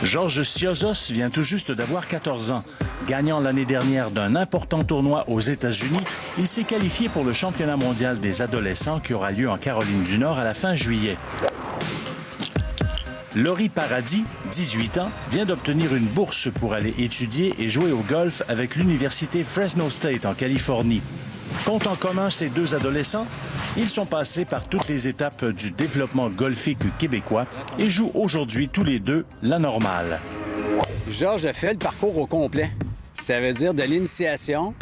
Georges Siozos vient tout juste d'avoir 14 ans. Gagnant l'année dernière d'un important tournoi aux États-Unis, il s'est qualifié pour le championnat mondial des adolescents qui aura lieu en Caroline du Nord à la fin juillet. Laurie Paradis, 18 ans, vient d'obtenir une bourse pour aller étudier et jouer au golf avec l'université Fresno State en Californie. Qu'ont en commun ces deux adolescents? Ils sont passés par toutes les étapes du développement golfique québécois et jouent aujourd'hui tous les deux la normale. Georges a fait le parcours au complet. Ça veut dire de l'initiation,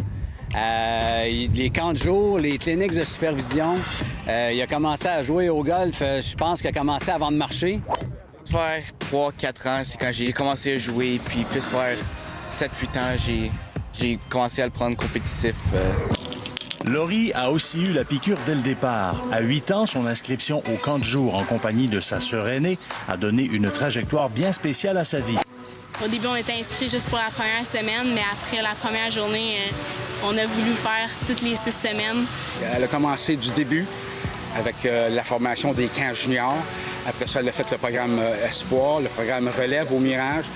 les camps de jour, les cliniques de supervision. Il a commencé à jouer au golf, je pense qu'il a commencé avant de marcher. Vers 3-4 ans, c'est quand j'ai commencé à jouer, puis plus vers 7-8 ans, j'ai commencé à le prendre compétitif. Laurie a aussi eu la piqûre dès le départ. À 8 ans, son inscription au camp de jour en compagnie de sa sœur aînée a donné une trajectoire bien spéciale à sa vie. Au début, on était inscrits juste pour la première semaine, mais après la première journée, on a voulu faire toutes les 6 semaines. Elle a commencé du début avec la formation des camps juniors. Après ça, elle a fait le programme Espoir, le programme Relève au Mirage.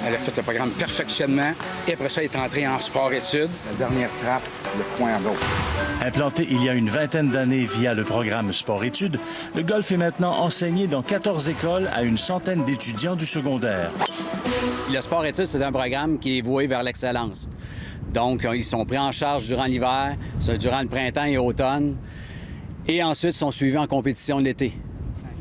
Elle a fait le programme Perfectionnement. Et après ça, elle est entrée en sport-études. La dernière trappe, le point à gauche. Implanté il y a une vingtaine d'années via le programme Sport-études, le golf est maintenant enseigné dans 14 écoles à une centaine d'étudiants du secondaire. Le sport-études, c'est un programme qui est voué vers l'excellence. Donc, ils sont pris en charge durant l'hiver, durant le printemps et l'automne. Et ensuite, ils sont suivis en compétition l'été.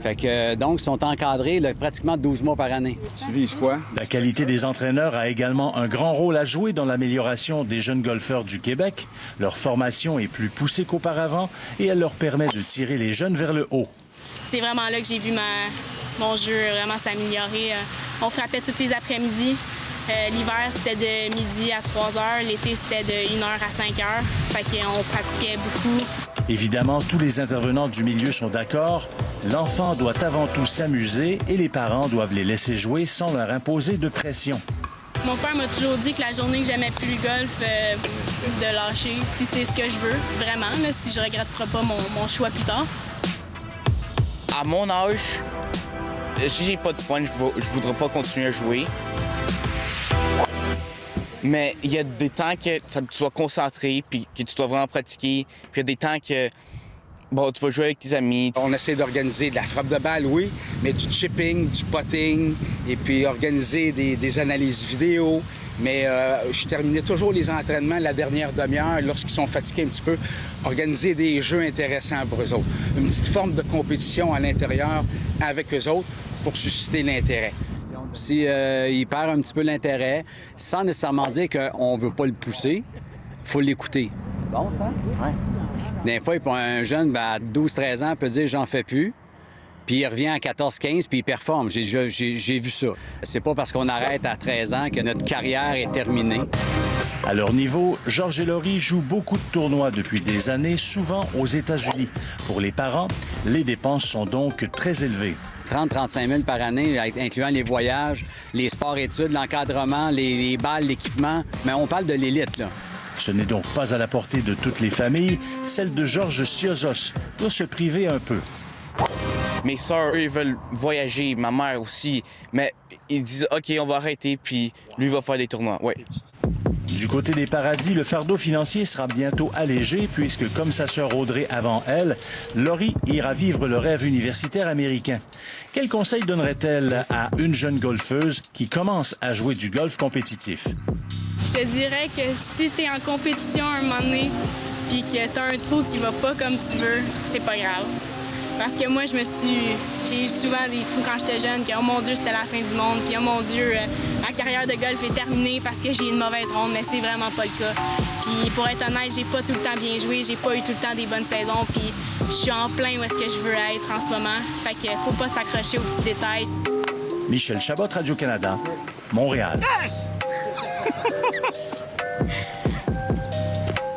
Fait que, donc, ils sont encadrés pratiquement 12 mois par année. Tu vises quoi? La qualité des entraîneurs a également un grand rôle à jouer dans l'amélioration des jeunes golfeurs du Québec. Leur formation est plus poussée qu'auparavant et elle leur permet de tirer les jeunes vers le haut. C'est vraiment là que j'ai vu mon jeu vraiment s'améliorer. On frappait tous les après-midi. L'hiver, c'était de midi à 3 heures. L'été, c'était de 1 heure à 5 heures. Fait qu'on pratiquait beaucoup. Évidemment, tous les intervenants du milieu sont d'accord. L'enfant doit avant tout s'amuser et les parents doivent les laisser jouer sans leur imposer de pression. Mon père m'a toujours dit que la journée que j'aimais plus le golf, de lâcher, si c'est ce que je veux, vraiment, là, si je regretterai pas mon choix plus tard. À mon âge, si j'ai pas de fun, je voudrais pas continuer à jouer. Mais il y a des temps que tu dois concentrer, puis que tu dois vraiment pratiquer. Puis il y a des temps que tu vas jouer avec tes amis. On essaie d'organiser de la frappe de balle, oui, mais du chipping, du putting, et puis organiser des analyses vidéo. Mais je terminais toujours les entraînements la dernière demi-heure lorsqu'ils sont fatigués un petit peu. Organiser des jeux intéressants pour eux autres. Une petite forme de compétition à l'intérieur avec eux autres pour susciter l'intérêt. Si il perd un petit peu l'intérêt, sans nécessairement dire qu'on ne veut pas le pousser, il faut l'écouter. Bon, ça? Oui. Des fois, un jeune à 12-13 ans peut dire « j'en fais plus », puis il revient à 14-15, puis il performe. J'ai vu ça. C'est pas parce qu'on arrête à 13 ans que notre carrière est terminée. À leur niveau, Georges et Laurie jouent beaucoup de tournois depuis des années, souvent aux États-Unis. Pour les parents, les dépenses sont donc très élevées. 30-35 000 par année, incluant les voyages, les sports-études, l'encadrement, les balles, l'équipement. Mais on parle de l'élite, là. Ce n'est donc pas à la portée de toutes les familles. Celle de Georges Siozos doit se priver un peu. Mes sœurs, eux, ils veulent voyager, ma mère aussi. Mais ils disent « OK, on va arrêter, puis lui va faire des tournois. » Ouais. Du côté des Paradis, le fardeau financier sera bientôt allégé puisque, comme sa sœur Audrey avant elle, Laurie ira vivre le rêve universitaire américain. Quel conseil donnerait-elle à une jeune golfeuse qui commence à jouer du golf compétitif? Je te dirais que si tu es en compétition un moment donné puis que tu as un trou qui va pas comme tu veux, c'est pas grave. Parce que moi, j'ai eu souvent des trous quand j'étais jeune, que, oh mon Dieu, c'était la fin du monde, puis oh mon Dieu, ma carrière de golf est terminée parce que j'ai une mauvaise ronde, mais c'est vraiment pas le cas. Puis pour être honnête, j'ai pas tout le temps bien joué, j'ai pas eu tout le temps des bonnes saisons, puis je suis en plein où est-ce que je veux être en ce moment. Fait que faut pas s'accrocher aux petits détails. Michel Chabot, Radio-Canada, Montréal.